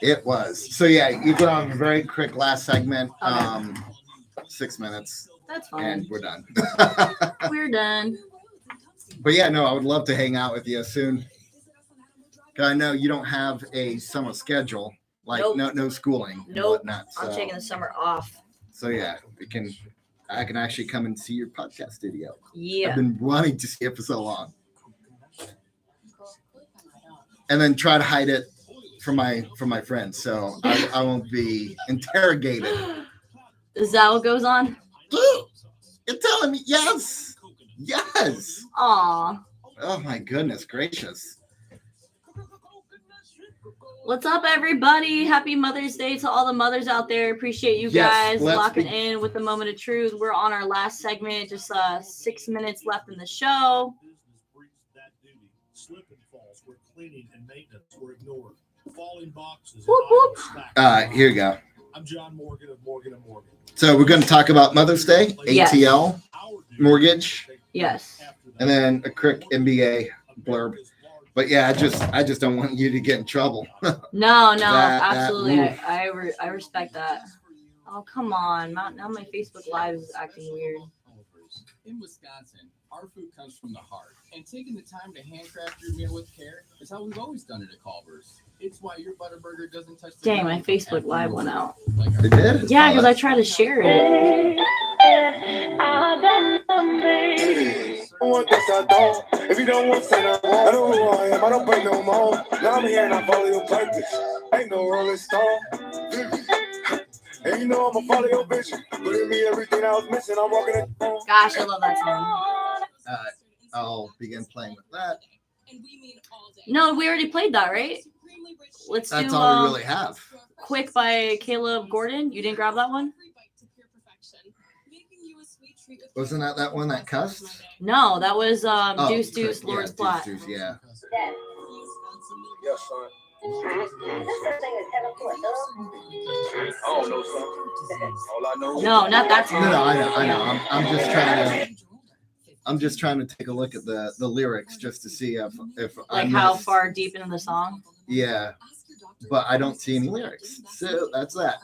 It was. So yeah, you go on a very quick last segment. Okay. 6 minutes, That's and fine. we're done. We're done. But yeah, no, I would love to hang out with you soon. 'Cause I know you don't have a summer schedule, like Nope. no schooling and Nope. whatnot. So, I'm taking the summer off. so yeah, I can actually come and see your podcast studio. Yeah. I've been wanting to see it for so long. And then try to hide it from my friends, so I won't be interrogated. Is that what goes on? You're telling me yes. Aw. Oh my goodness gracious. What's up, everybody? Happy Mother's Day to all the mothers out there. Appreciate you guys locking in with the moment of truth. We're on our last segment, just 6 minutes left in the show. Slip and falls where cleaning and maintenance were ignored. Falling boxes. Whoop, whoop. Here you go. I'm John Morgan of Morgan & Morgan. So we're going to talk about Mother's Day, Yes. ATL, mortgage, Yes. and then a quick NBA blurb. But yeah, I just don't want you to get in trouble. No, That absolutely. move. I respect that. Oh, come on. Now my Facebook Live is acting weird. In Wisconsin, our food comes from the heart, and taking the time to handcraft your meal with care is how we've always done it at Culver's. It's why your Butterburger doesn't touch the Dang, my ground Facebook after Live you went out. like our It did? Yeah, because I tried to share it. Want this, I don't. If you don't want to, I don't know who I am. I don't break no more. Now I'm here and I follow your purpose. Ain't no rolling stone. And you know I'ma follow your vision. Believe me, everything I was missing, I'm walking it. Gosh, I love that song. I'll begin playing with that. No, we already played that, right? Let's That's do all we really have. Quick by Caleb Gordon. You didn't grab that one? Wasn't that one that cussed? No, that was Oh, Deuce quick. Deuce Lord's Yeah, Plot. Deuce, yeah. Yes, son. I don't know, son. All I know. No, not that song. No, I know. I'm just trying to take a look at the lyrics just to see if I Like how missed. far deep into the song? Yeah, but I don't see any lyrics. So that's that.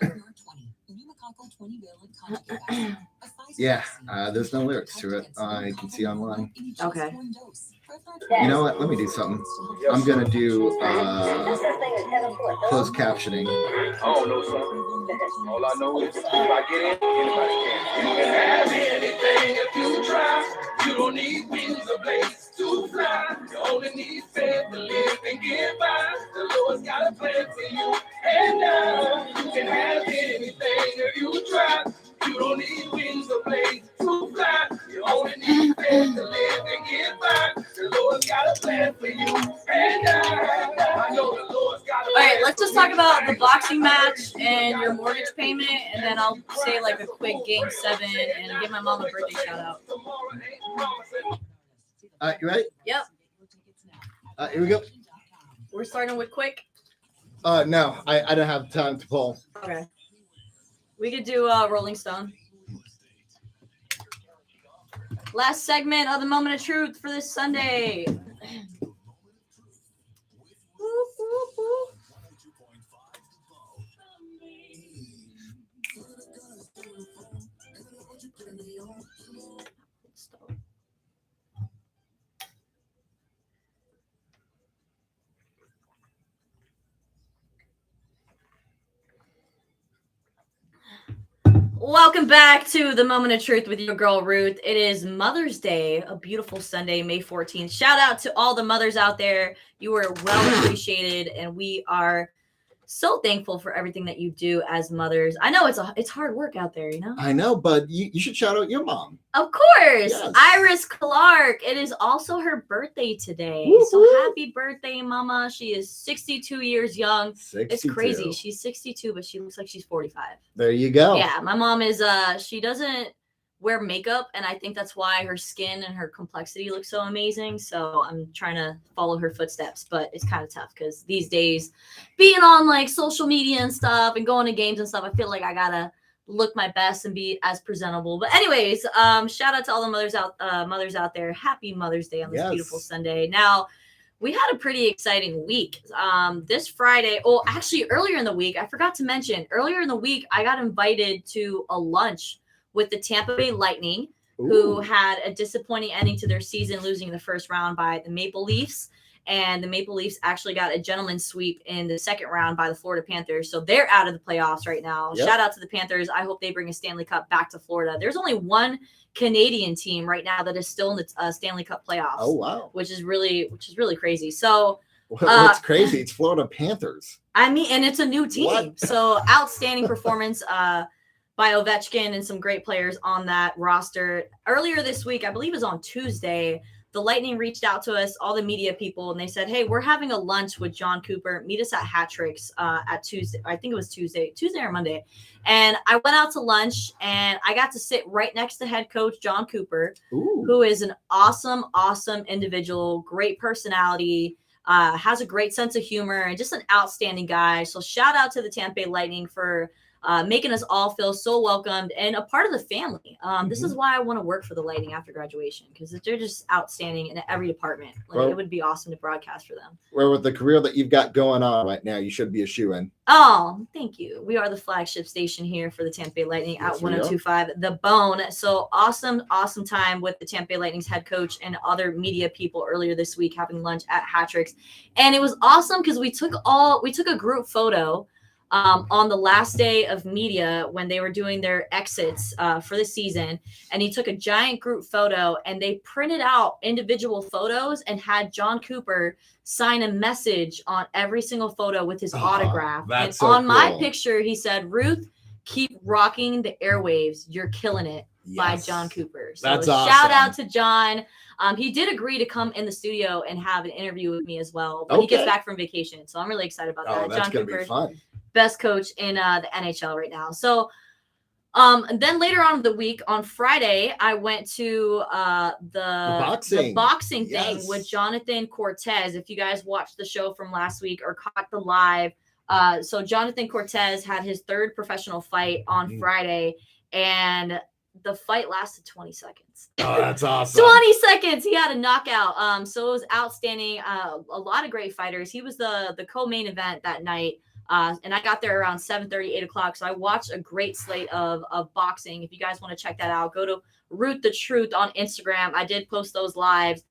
Yeah, there's no lyrics to it. I can see online. Okay. You know what? Let me do something. I'm gonna do closed captioning. I don't know, son. All I know is if I get in, anybody can. You can have anything if you try. You don't need wings or blades to fly. You only need faith to live and get by. The Lord's got a plan for you. And you can have anything if you try. You don't need wings or blades to fly. You only need faith to live and get by. The Lord's got a plan for you. And I know the Lord's got a plan. All right, let's just talk about the boxing match and your mortgage payment, and then I'll say like a quick game 7 and give my mom a birthday shout out. You ready? Yep. Here we go. We're starting with quick. No, I don't have time to pull. Okay. We could do Rolling Stone. Last segment of the Moment of Truth for this Sunday. Welcome back to the Moment of Truth with your girl Ruth. It is Mother's Day, a beautiful Sunday, May 14th. Shout out to all the mothers out there. You are well appreciated, and we are so thankful for everything that you do as mothers. I know it's hard work out there, you know? I know, but you should shout out your mom. Of course. Yes. Iris Clark. It is also her birthday today. Woo-hoo. So happy birthday, Mama. She is 62 years young. 62. It's crazy. She's 62, but she looks like she's 45. There you go. Yeah, my mom is she doesn't wear makeup, and I think that's why her skin and her complexity looks so amazing. So I'm trying to follow her footsteps, but it's kind of tough because these days being on like social media and stuff and going to games and stuff, I feel like I gotta look my best and be as presentable. But anyways, shout out to all the mothers out there. Happy Mother's Day on this beautiful Sunday. Now, we had a pretty exciting week. This Friday, actually earlier in the week, I forgot to mention, earlier in the week, I got invited to a lunch with the Tampa Bay Lightning, who had a disappointing ending to their season, losing the first round by the Maple Leafs. And the Maple Leafs actually got a gentleman's sweep in the second round by the Florida Panthers. So they're out of the playoffs right now. Yep. Shout out to the Panthers. I hope they bring a Stanley Cup back to Florida. There's only one Canadian team right now that is still in the Stanley Cup playoffs. Oh, wow. Which is really crazy. So what's crazy? It's Florida Panthers. I mean, and it's a new team. What? So outstanding performance by Ovechkin and some great players on that roster. Earlier this week, I believe it was on Tuesday, the Lightning reached out to us, all the media people, and they said, hey, we're having a lunch with John Cooper. Meet us at Hat-Tricks at Tuesday. I think it was Tuesday or Monday. And I went out to lunch, and I got to sit right next to head coach John Cooper, who is an awesome, awesome individual, great personality, has a great sense of humor, and just an outstanding guy. So shout out to the Tampa Bay Lightning for making us all feel so welcomed and a part of the family. This is why I want to work for the Lightning after graduation, because they're just outstanding in every department. It would be awesome to broadcast for them. Well, with the career that you've got going on right now, you should be a shoo-in. Oh, thank you. We are the flagship station here for the Tampa Bay Lightning at 102.5 The Bone. So awesome time with the Tampa Bay Lightning's head coach and other media people earlier this week having lunch at Hat-Tricks. And it was awesome because we took a group photo on the last day of media when they were doing their exits for the season. And he took a giant group photo, and they printed out individual photos and had John Cooper sign a message on every single photo with his autograph. And so on my cool. picture, he said, Ruth, keep rocking the airwaves. You're killing it. By John Cooper. So that's awesome. Shout out to John. He did agree to come in the studio and have an interview with me as well. But he gets back from vacation. So I'm really excited about that. That's John going to Cooper, be fun. best coach in the NHL right now. So and then later on in the week, on Friday, I went to the boxing thing with Jonathan Cortez. If you guys watched the show from last week or caught the live, so Jonathan Cortez had his third professional fight on Friday, and the fight lasted 20 seconds. Oh, that's awesome. 20 seconds. He had a knockout. So it was outstanding. A lot of great fighters. He was the co-main event that night. And I got there around 7:30, 8 o'clock. So I watched a great slate of boxing. If you guys want to check that out, go to Ruth the Truth on Instagram. I did post those lives.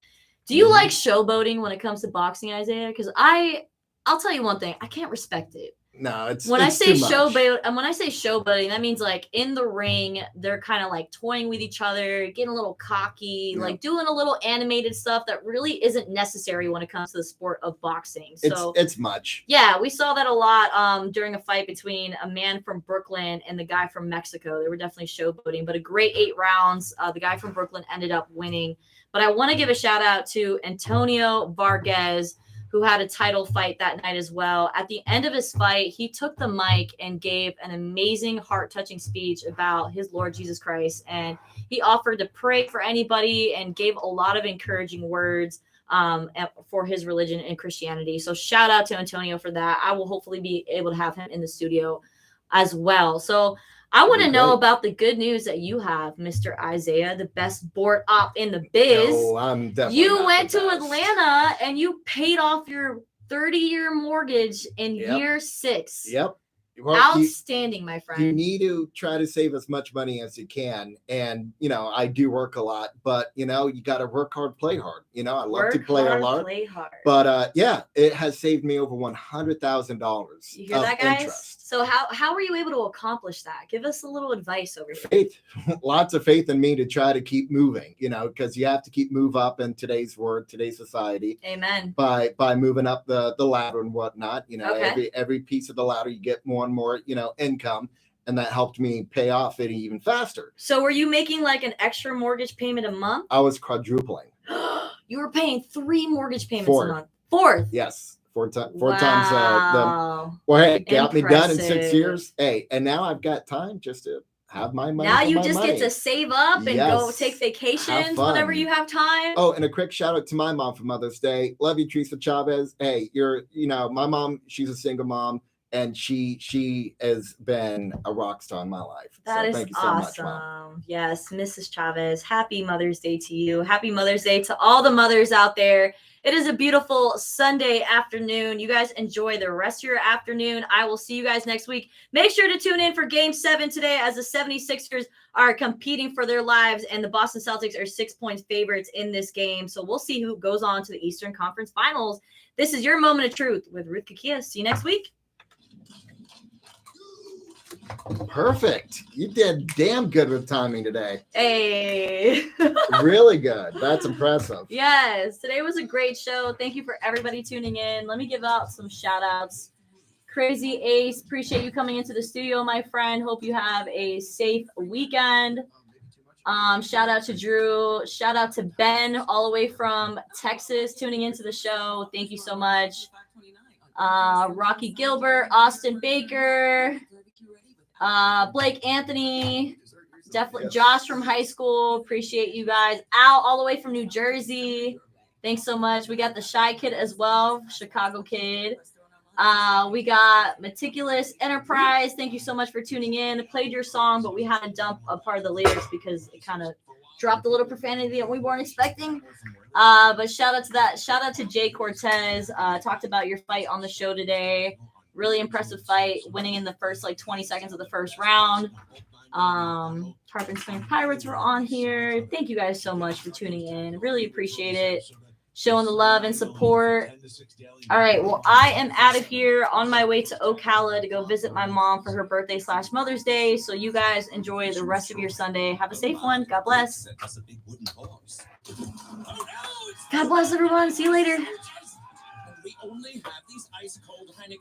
Do you like showboating when it comes to boxing, Isaiah? Because I'll tell you one thing. I can't respect it. No, it's when it's I say too much. showboating, that means like in the ring, they're kind of like toying with each other, getting a little cocky, like doing a little animated stuff that really isn't necessary when it comes to the sport of boxing. So it's much. Yeah, we saw that a lot during a fight between a man from Brooklyn and the guy from Mexico. They were definitely showboating, but a great 8 rounds. The guy from Brooklyn ended up winning. But I want to give a shout out to Antonio Vargas, who had a title fight that night as well. At the end of his fight, he took the mic and gave an amazing, heart-touching speech about his Lord Jesus Christ. And he offered to pray for anybody and gave a lot of encouraging words for his religion and Christianity. So shout out to Antonio for that. I will hopefully be able to have him in the studio as well. So I want to know about the good news that you have, Mr. Isaiah, the best board op in the biz. No, I'm definitely You went to Atlanta and you paid off your 30-year mortgage in year 6. Yep. Well, outstanding, my friend. You need to try to save as much money as you can. And, I do work a lot, but, you got to work hard, play hard. I love to play a lot. Play hard. But, it has saved me over $100,000. You hear that, guys? Interest. So how were you able to accomplish that? Give us a little advice over here. Faith. Lots of faith in me to try to keep moving, because you have to move up in today's society. Amen. By moving up the ladder and whatnot, every piece of the ladder, you get more and more, income. And that helped me pay off it even faster. So were you making like an extra mortgage payment a month? I was quadrupling. You were paying 3 mortgage payments 4. a month. 4? Yes. 4 times. Wow. Well, hey, got me done in 6 years. Hey, and now I've got time just to have my money. Now you just get to save up and go take Have vacations fun. whenever you have time. Oh, and a quick shout out to my mom for Mother's Day. Love you, Teresa Chavez. Hey, my mom, she's a single mom, and she has been a rock star in my life. That is thank you so awesome. much, Mom. Yes, Mrs. Chavez. Happy Mother's Day to you. Happy Mother's Day to all the mothers out there. It is a beautiful Sunday afternoon. You guys enjoy the rest of your afternoon. I will see you guys next week. Make sure to tune in for Game 7 today as the 76ers are competing for their lives and the Boston Celtics are 6-point favorites in this game. So we'll see who goes on to the Eastern Conference Finals. This is your Moment of Truth with Ruth Kakia. See you next week. Perfect. You did damn good with timing today. Hey. Really good. That's impressive. Yes. Today was a great show. Thank you for everybody tuning in. Let me give out some shout outs. Crazy Ace, appreciate you coming into the studio, my friend. Hope you have a safe weekend. Shout out to Drew. Shout out to Ben all the way from Texas tuning into the show. Thank you so much. Rocky Gilbert, Austin Baker, Blake Anthony, definitely Josh from high school. Appreciate you guys. Al all the way from New Jersey. Thanks so much. We got the Shy Kid as well, Chicago Kid. We got Meticulous Enterprise. Thank you so much for tuning in. Played your song, but we had to dump a part of the lyrics because it kind of dropped a little profanity that we weren't expecting. But shout out to that. Shout out to Jay Cortez. Talked about your fight on the show today. Really impressive fight, winning in the first 20 seconds of the first round. Tarpon Springs Pirates were on here. Thank you guys so much for tuning in. Really appreciate it. Showing the love and support. All right, well, I am out of here on my way to Ocala to go visit my mom for her birthday / Mother's Day. So you guys enjoy the rest of your Sunday. Have a safe one. God bless. God bless everyone. See you later. We only have these ice cold Heineken